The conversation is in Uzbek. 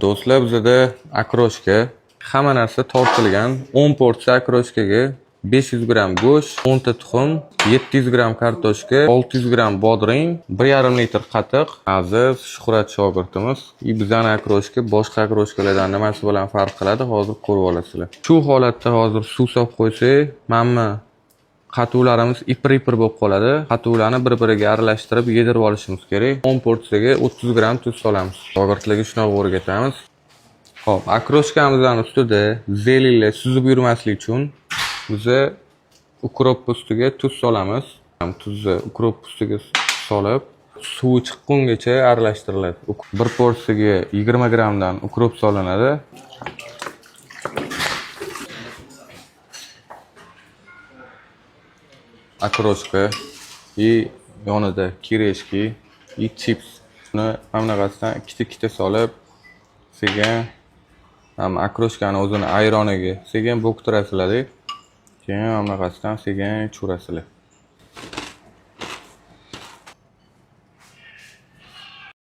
Do'stlar, bizda akroshka hamma narsa tortilgan. 10 porsiya akroshkaga 500 gram go'sht, 10 ta tuxum, 700 gram kartoshka, 600 gram bodring, 1,5 litr qatiq. Aziz Shuhrat shogirdimiz, bizning akroshka boshqa akroshkalardan nimasi bilan farq qiladi, hozir ko'rib olasizlar. Shu holatda hozir suv solib qo'ysak, mana qatuvlarimiz ipir-ipir bo'lib qoladi. Qatuvlarni bir-biriga aralashtirib yedirib olishimiz kerak. 10 porsiyaga 30 gram tuz solamiz. Shogirdlarga shunaqa o'rgatamiz. Xo'p, akroshkamizning ustida zeliylar suzib yurmaslik uchun biz ukrop ustiga tuz solamiz. Tuzni ukrop ustiga solib, suvi chiqqungacha aralashtiriladi. Bir porsiyaga 20 gramdan ukrop solinadi. Akroshka yonida kireshki chips hamnaqasidan ikkita solib, sekin akroshkani o'zini ayroniga sekin bo'ktirasizlar. Keyin hamnaqasidan sekin churasizlar.